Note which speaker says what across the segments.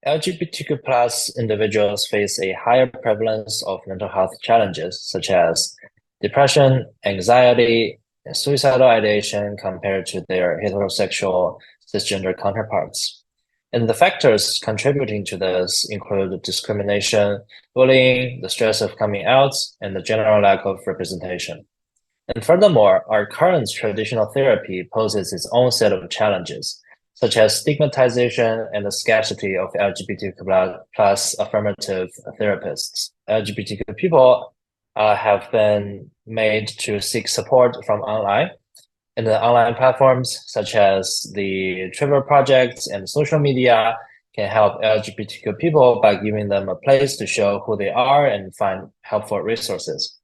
Speaker 1: LGBTQ plus individuals face a higher prevalence of mental health challenges such as depression, anxiety, and suicidal ideation compared to their heterosexual cisgender counterparts. And the factors contributing to this include discrimination, bullying, the stress of coming out, and the general lack of representation. And furthermore, our current traditional therapy poses its own set of challenges, such as stigmatization and the scarcity of LGBTQ plus affirmative therapists. LGBTQ people have been made to seek support from online, and the online platforms such as the Trevor projects and social media can help LGBTQ people by giving them a place to show who they are and find helpful resources.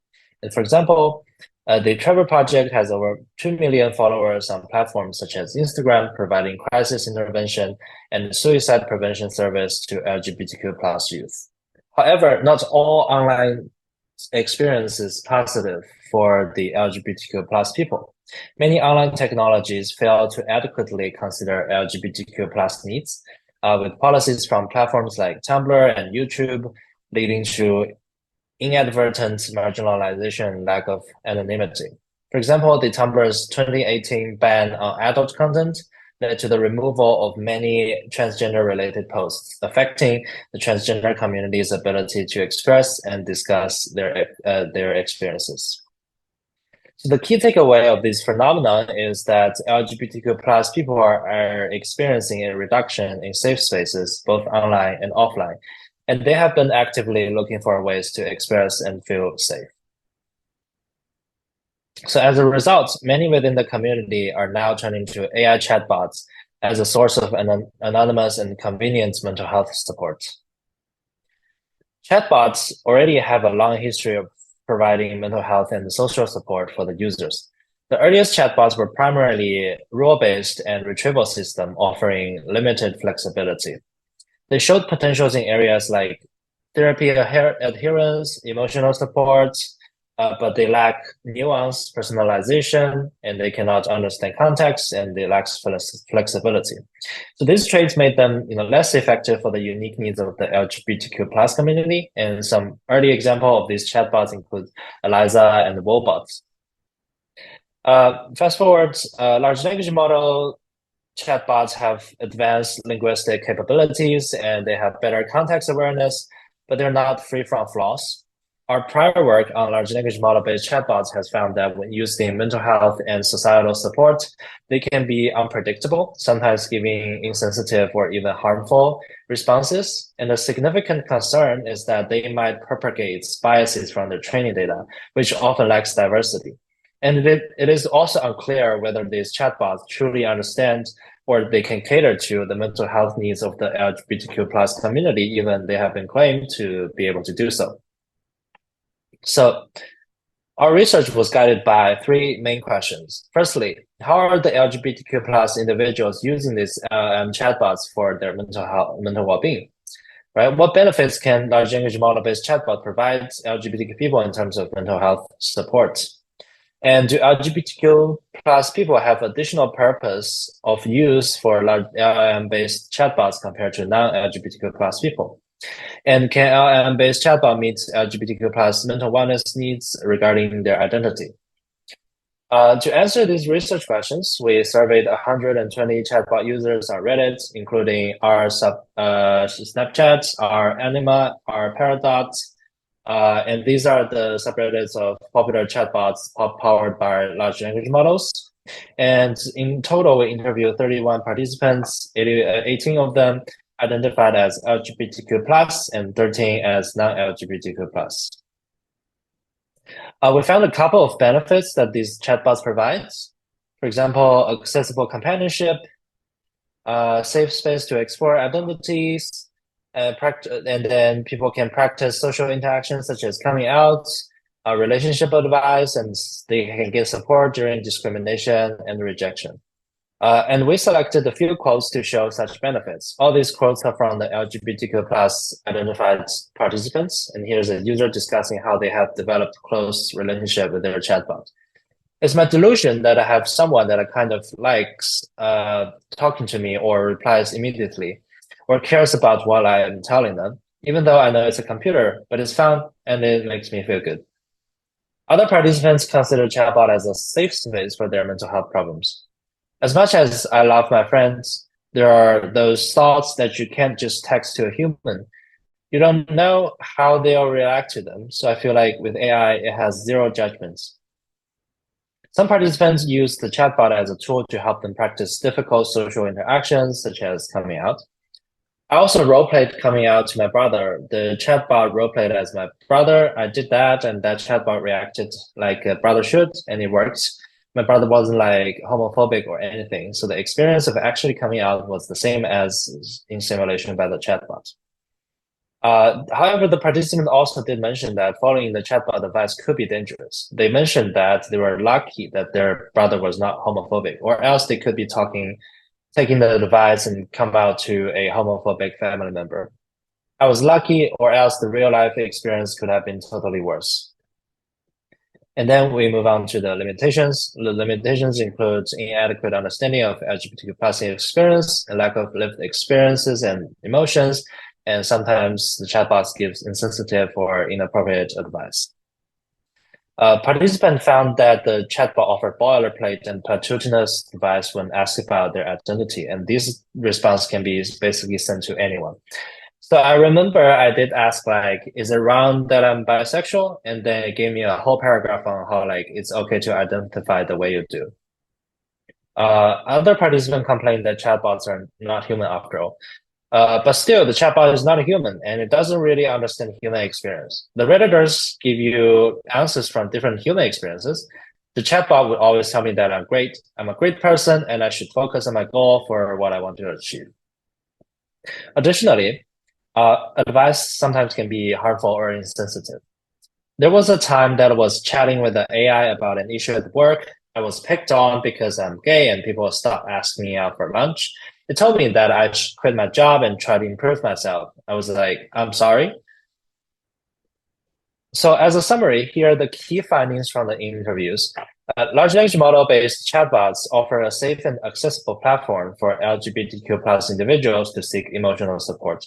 Speaker 1: And for example, the Trevor project has over 2 million followers on platforms such as Instagram, providing crisis intervention and suicide prevention service to LGBTQ plus youth. However, not all online experience is positive for the LGBTQ plus people. Many online technologies fail to adequately consider LGBTQ plus needs, with policies from platforms like Tumblr and YouTube leading to inadvertent marginalization and lack of anonymity. For example, the Tumblr's 2018 ban on adult content led to the removal of many transgender-related posts, affecting the transgender community's ability to express and discuss their experiences. So the key takeaway of this phenomenon is that LGBTQ plus people are experiencing a reduction in safe spaces, both online and offline, and they have been actively looking for ways to express and feel safe. So as a result, many within the community are now turning to AI chatbots as a source of anonymous and convenient mental health support. Chatbots already have a long history of providing mental health and social support for the users. The earliest chatbots were primarily rule-based and retrieval system, offering limited flexibility. They showed potentials in areas like therapy adherence, emotional support, but they lack nuance, personalization, and they cannot understand context, and they lack flexibility. So these traits made them less effective for the unique needs of the LGBTQ plus community. And some early example of these chatbots include Eliza and Wobots. Fast forward, large language model chatbots have advanced linguistic capabilities and they have better context awareness, but they're not free from flaws. Our prior work on large language model-based chatbots has found that when used in mental health and societal support, they can be unpredictable, sometimes giving insensitive or even harmful responses. And a significant concern is that they might propagate biases from their training data, which often lacks diversity. And it is also unclear whether these chatbots truly understand or they can cater to the mental health needs of the LGBTQ plus community, even they have been claimed to be able to do so. So our research was guided by three main questions. Firstly, how are the LGBTQ plus individuals using these chatbots for their mental well-being? Right? What benefits can large language model-based chatbot provide LGBTQ people in terms of mental health support? And do LGBTQ plus people have additional purpose of use for large LLM-based chatbots compared to non-LGBTQ plus people? And can LLM-based chatbot meet LGBTQ plus mental wellness needs regarding their identity? To answer these research questions, we surveyed 120 chatbot users on Reddit, including our Snapchat, our Anima, our Peridot, and these are the subreddits of popular chatbots powered by large language models. And in total, we interviewed 31 participants, 18 of them identified as LGBTQ plus and 13 as non-LGBTQ plus. We found a couple of benefits that these chatbots provide. For example, accessible companionship, safe space to explore identities, and then people can practice social interactions such as coming out, relationship advice, and they can get support during discrimination and rejection. And we selected a few quotes to show such benefits. All these quotes are from the LGBTQ plus identified participants. And here's a user discussing how they have developed close relationship with their chatbot. It's my delusion that I have someone that I kind of likes talking to me or replies immediately. or cares about what I am telling them, even though I know it's a computer, but it's fun and it makes me feel good. Other participants consider chatbot as a safe space for their mental health problems. As much as I love my friends, there are those thoughts that you can't just text to a human. You don't know how they'll react to them. So I feel like with AI, it has zero judgments. Some participants use the chatbot as a tool to help them practice difficult social interactions, such as coming out. I also roleplayed coming out to my brother. The chatbot roleplayed as my brother. I did that, and that chatbot reacted like a brother should, and it worked. My brother wasn't like homophobic or anything, so the experience of actually coming out was the same as in simulation by the chatbot. However, the participant also did mention that following the chatbot advice could be dangerous. They mentioned that they were lucky that their brother was not homophobic, or else they could be taking the advice and come out to a homophobic family member. I was lucky, or else the real life experience could have been totally worse. And then we move on to the limitations. The limitations include inadequate understanding of LGBTQ plus experience, a lack of lived experiences and emotions, and sometimes the chatbots gives insensitive or inappropriate advice. Participants found that the chatbot offered boilerplate and platitudinous advice when asked about their identity, and this response can be basically sent to anyone. So I remember I did ask like, is it wrong that I'm bisexual? And then it gave me a whole paragraph on how like it's okay to identify the way you do. Other participants complained that chatbots are not human after all. But still, the chatbot is not a human and it doesn't really understand human experience. The Redditors give you answers from different human experiences. The chatbot would always tell me that I'm great, I'm a great person, and I should focus on my goal for what I want to achieve. Additionally, advice sometimes can be harmful or insensitive. There was a time that I was chatting with the AI about an issue at work. I was picked on because I'm gay and people stopped asking me out for lunch. It told me that I should quit my job and try to improve myself. I was like, I'm sorry. So as a summary, here are the key findings from the interviews. Large language model-based chatbots offer a safe and accessible platform for LGBTQ plus individuals to seek emotional support.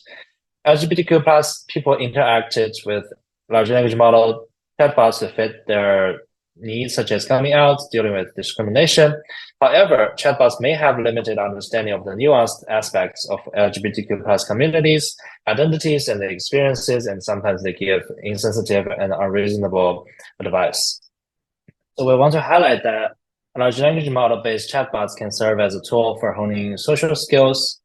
Speaker 1: LGBTQ plus people interacted with large language model chatbots to fit their needs, such as coming out, dealing with discrimination. However, chatbots may have limited understanding of the nuanced aspects of LGBTQ plus communities, identities, and their experiences, and sometimes they give insensitive and unreasonable advice. So we want to highlight that large language model-based chatbots can serve as a tool for honing social skills,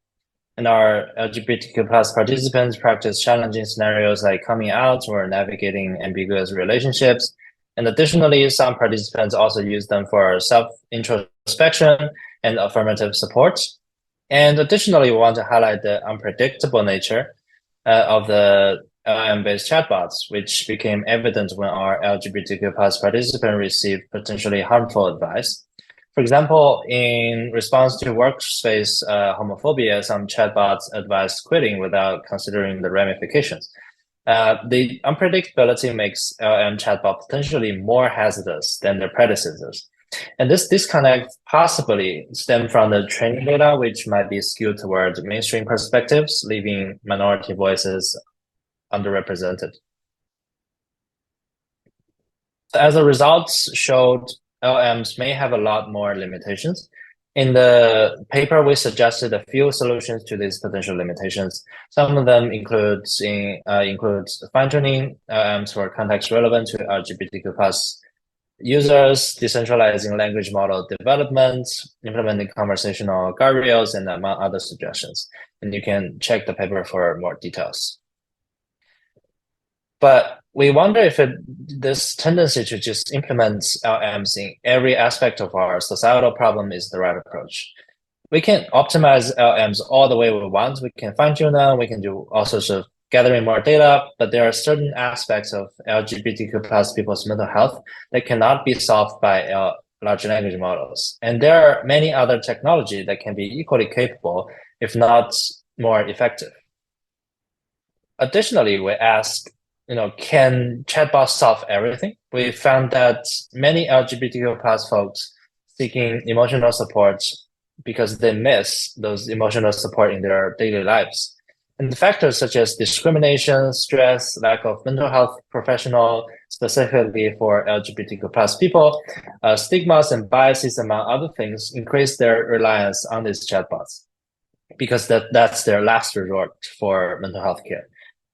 Speaker 1: and our LGBTQ plus participants practice challenging scenarios like coming out or navigating ambiguous relationships. And additionally, some participants also use them for self-introspection and affirmative support. And additionally, we want to highlight the unpredictable nature of the LLM-based chatbots, which became evident when our LGBTQ plus participant received potentially harmful advice. For example, in response to workspace homophobia, some chatbots advised quitting without considering the ramifications. The unpredictability makes LLM chatbot potentially more hazardous than their predecessors. And this disconnect possibly stemmed from the training data, which might be skewed toward mainstream perspectives, leaving minority voices underrepresented. As a result, showed LLMs may have a lot more limitations. In the paper, we suggested a few solutions to these potential limitations. Some of them include fine-tuning LLMs for context relevant to LGBTQ plus users, decentralizing language model development, implementing conversational guardrails, and among other suggestions. And you can check the paper for more details. But we wonder if this tendency to just implement LLMs in every aspect of our societal problem is the right approach. We can optimize LLMs all the way we want. We can fine-tune them. We can do all sorts of gathering more data, but there are certain aspects of LGBTQ plus people's mental health that cannot be solved by large language models. And there are many other technologies that can be equally capable, if not more effective. Additionally, we asked, can chatbots solve everything? We found that many LGBTQ plus folks seeking emotional support because they miss those emotional support in their daily lives. And the factors such as discrimination, stress, lack of mental health professional, specifically for LGBTQ plus people, stigmas and biases, among other things, increase their reliance on these chatbots because that's their last resort for mental health care.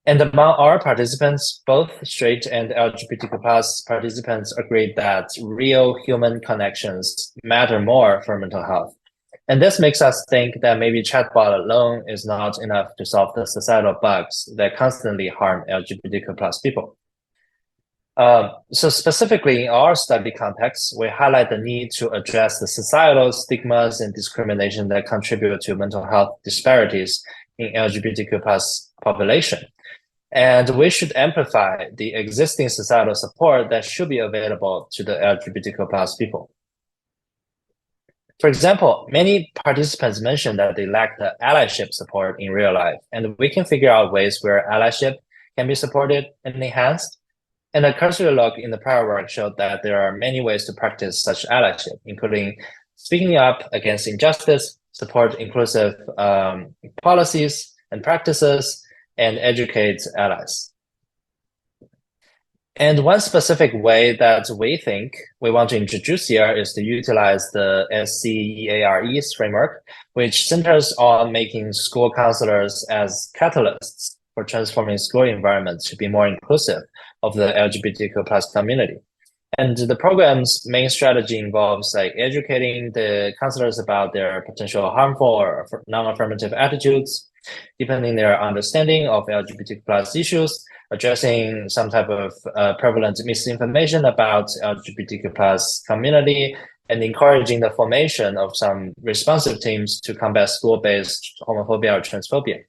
Speaker 1: And among our participants, both straight and LGBTQ plus participants agreed that real human connections matter more for mental health. And this makes us think that maybe chatbot alone is not enough to solve the societal bugs that constantly harm LGBTQ plus people. So specifically in our study context, we highlight the need to address the societal stigmas and discrimination that contribute to mental health disparities in LGBTQ plus population. And we should amplify the existing societal support that should be available to the LGBTQ plus people. For example, many participants mentioned that they lack the allyship support in real life, and we can figure out ways where allyship can be supported and enhanced. And a cursory look in the prior work showed that there are many ways to practice such allyship, including speaking up against injustice, support inclusive policies and practices, and educate allies. And one specific way that we think we want to introduce here is to utilize the SCEARE's framework, which centers on making school counselors as catalysts for transforming school environments to be more inclusive of the LGBTQ plus community. And the program's main strategy involves educating the counselors about their potential harmful or non-affirmative attitudes, deepening their understanding of LGBTQ plus issues, addressing some type of prevalent misinformation about LGBTQ plus community, and encouraging the formation of some responsive teams to combat school-based homophobia or transphobia.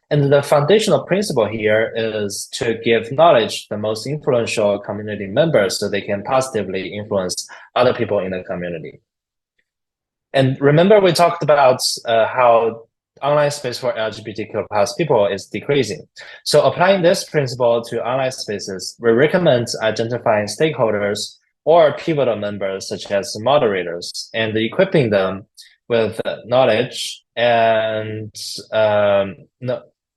Speaker 1: And the foundational principle here is to give knowledge to the most influential community members so they can positively influence other people in the community. And remember, we talked about how online space for LGBTQ plus people is decreasing. So applying this principle to online spaces, we recommend identifying stakeholders or pivotal members such as moderators and equipping them with knowledge and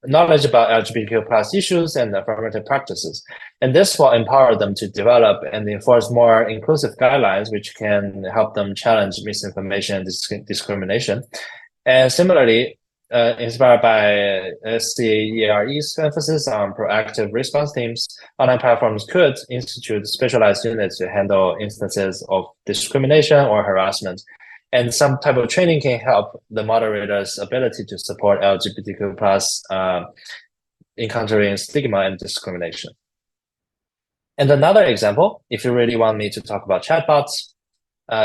Speaker 1: knowledge about LGBTQ plus issues and affirmative practices. And this will empower them to develop and enforce more inclusive guidelines, which can help them challenge misinformation and discrimination. And similarly, inspired by SCEARE's emphasis on proactive response teams, online platforms could institute specialized units to handle instances of discrimination or harassment. And some type of training can help the moderator's ability to support LGBTQ plus encountering stigma and discrimination. And another example, if you really want me to talk about chatbots,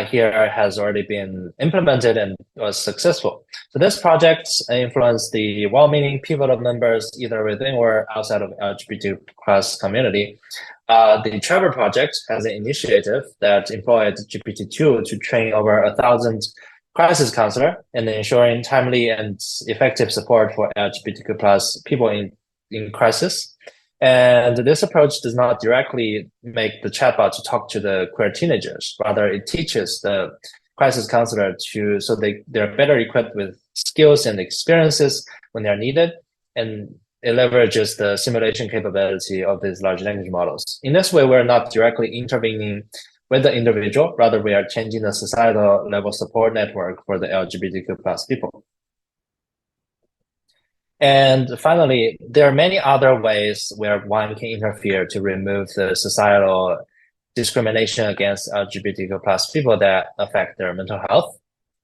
Speaker 1: here has already been implemented and was successful. So this project influenced the well-meaning pivotal members either within or outside of LGBTQ plus community. The Trevor project has an initiative that employed GPT-2 to train over 1,000 crisis counselors and ensuring timely and effective support for LGBTQ plus people in crisis. And this approach does not directly make the chatbot to talk to the queer teenagers. Rather, it teaches the crisis counselor so they're better equipped with skills and experiences when they're needed. And it leverages the simulation capability of these large language models. In this way, we're not directly intervening with the individual. Rather, we are changing the societal level support network for the LGBTQ plus people. And finally, there are many other ways where one can interfere to remove the societal discrimination against LGBTQ plus people that affect their mental health.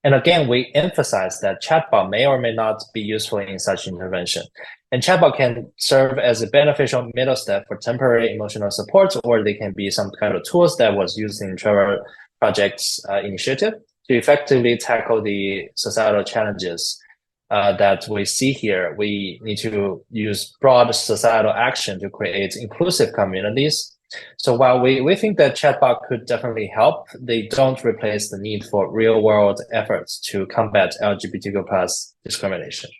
Speaker 1: And again, we emphasize that chatbot may or may not be useful in such intervention. And chatbot can serve as a beneficial middle step for temporary emotional support, or they can be some kind of tools that was used in Trevor Project's initiative to effectively tackle the societal challenges that we see here. We need to use broad societal action to create inclusive communities. So while we think that chatbot could definitely help, they don't replace the need for real world efforts to combat LGBTQ plus discrimination.